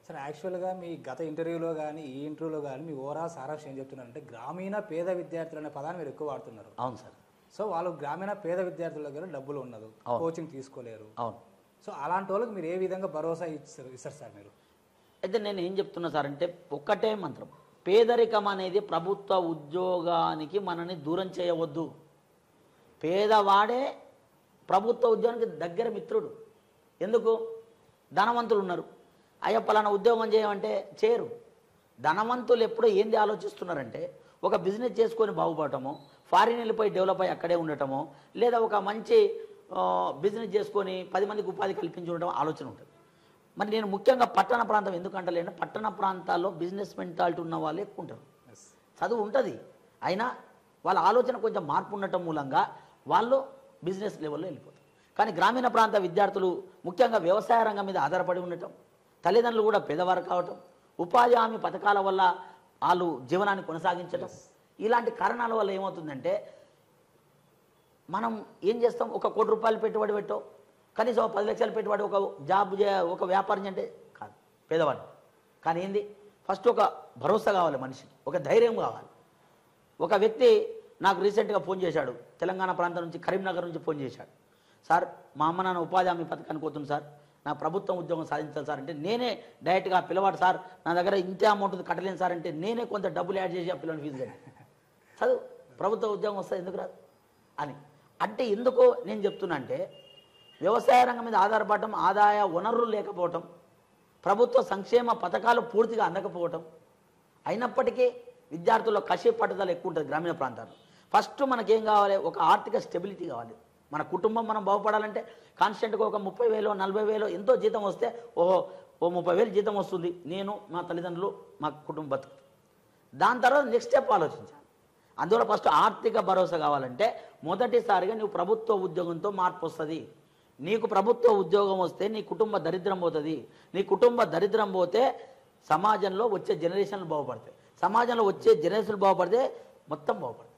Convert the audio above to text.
Sir యాక్చువల్గా మీ గత ఇంటర్వ్యూలో కానీ ఈ ఇంటర్వ్యూలో కానీ మీ ఓవరాల్ సారాంశం ఏం చెప్తున్నారంటే గ్రామీణ పేద విద్యార్థులు అనే పదాన్ని మీరు ఎక్కువ వాడుతున్నారు. అవును సార్. సో వాళ్ళు గ్రామీణ పేద విద్యార్థుల దగ్గర డబ్బులు ఉన్నది, కోచింగ్ తీసుకోలేరు. అవును. సో అలాంటి వాళ్ళకి మీరు ఏ విధంగా భరోసా ఇస్తారు సార్ మీరు? అయితే నేను ఏం చెప్తున్నా సార్ అంటే ఒక్కటే మంత్రం, పేదరికం అనేది ప్రభుత్వ ఉద్యోగానికి మనని దూరం చేయవద్దు. పేదవాడే ప్రభుత్వ ఉద్యోగానికి దగ్గర మిత్రుడు. ఎందుకు? ధనవంతులు ఉన్నారు, అయ్యా పలానా ఉద్యోగం చేయమంటే చేయరు. ధనవంతులు ఎప్పుడో ఏంది ఆలోచిస్తున్నారంటే ఒక బిజినెస్ చేసుకొని బాగుపడటమో, ఫారిన్ వెళ్ళిపోయి డెవలప్ అయ్యి అక్కడే ఉండటమో, లేదా ఒక మంచి బిజినెస్ చేసుకొని 10 మందికి ఉపాధి కల్పించి ఉండటం ఆలోచన ఉంటుంది. మరి నేను ముఖ్యంగా పట్టణ ప్రాంతం ఎందుకంటలేను, పట్టణ ప్రాంతాల్లో బిజినెస్ మెంటాలిటీ ఉన్న వాళ్ళు ఎక్కువ ఉంటారు. చదువు ఉంటుంది, అయినా వాళ్ళ ఆలోచన కొంచెం మార్పు ఉండటం మూలంగా వాళ్ళు బిజినెస్ లెవెల్లో వెళ్ళిపోతారు. కానీ గ్రామీణ ప్రాంత విద్యార్థులు ముఖ్యంగా వ్యవసాయ రంగం మీద ఆధారపడి ఉండటం, తల్లిదండ్రులు కూడా పేదవారు కావటం, ఉపాధి హామీ పథకాల వల్ల వాళ్ళు జీవనాన్ని కొనసాగించడం, ఇలాంటి కారణాల వల్ల ఏమవుతుందంటే మనం ఏం చేస్తాం, ఒక ₹1 కోటి పెట్టుబడి పెట్టో, కనీసం 10 లక్షలు పెట్టుబడి ఒక జాబ్ ఒక వ్యాపారం అంటే కాదు పేదవాడు. కానీ ఏంది, ఫస్ట్ ఒక భరోసా కావాలి మనిషికి, ఒక ధైర్యం కావాలి. ఒక వ్యక్తి నాకు రీసెంట్గా ఫోన్ చేశాడు, తెలంగాణ ప్రాంతం నుంచి, కరీంనగర్ నుంచి ఫోన్ చేశాడు. సార్ మా అమ్మ నాన్న ఉపాధి హామీ పథకానికి పోతుంది సార్, నా ప్రభుత్వం ఉద్యోగం సాధించాలి సార్ అంటే నేనే డైరెక్ట్గా పిల్లవాడు సార్ నా దగ్గర ఇంతే అమౌంట్ కట్టలేను సార్ అంటే నేనే కొంత డబ్బులు యాడ్ చేసి ఆ పిల్లల ఫీజు కట్టి చదువు ప్రభుత్వ ఉద్యోగం వస్తుంది ఎందుకు రాదు అని. అంటే ఎందుకో నేను చెప్తున్నా అంటే వ్యవసాయ రంగం మీద ఆధారపడటం, ఆదాయ వనరులు లేకపోవటం, ప్రభుత్వ సంక్షేమ పథకాలు పూర్తిగా అందకపోవటం, అయినప్పటికీ విద్యార్థుల్లో కషి పట్టుదల ఎక్కువ ఉంటుంది గ్రామీణ ప్రాంతాల్లో. ఫస్ట్ మనకేం కావాలి, ఒక ఆర్థిక స్టెబిలిటీ కావాలి. మన కుటుంబం మనం బాగుపడాలంటే కాన్స్టెంట్గా ఒక 30,000 40,000 ఎంతో జీతం వస్తే ఓ 30,000 జీతం వస్తుంది, నేను మా తల్లిదండ్రులు మా కుటుంబం బతుకు. దాని తర్వాత నెక్స్ట్ స్టెప్ ఆలోచించాలి. అందువల్ల ఫస్ట్ ఆర్థిక భరోసా కావాలంటే మొదటిసారిగా నువ్వు ప్రభుత్వ ఉద్యోగంతో మార్పు వస్తుంది. నీకు ప్రభుత్వ ఉద్యోగం వస్తే నీ కుటుంబ దరిద్రం పోతుంది. నీ కుటుంబ దరిద్రం పోతే సమాజంలో వచ్చే జనరేషన్లు బాగుపడతాయి. సమాజంలో వచ్చే జనరేషన్లు బాగుపడితే మొత్తం బాగుపడతాయి.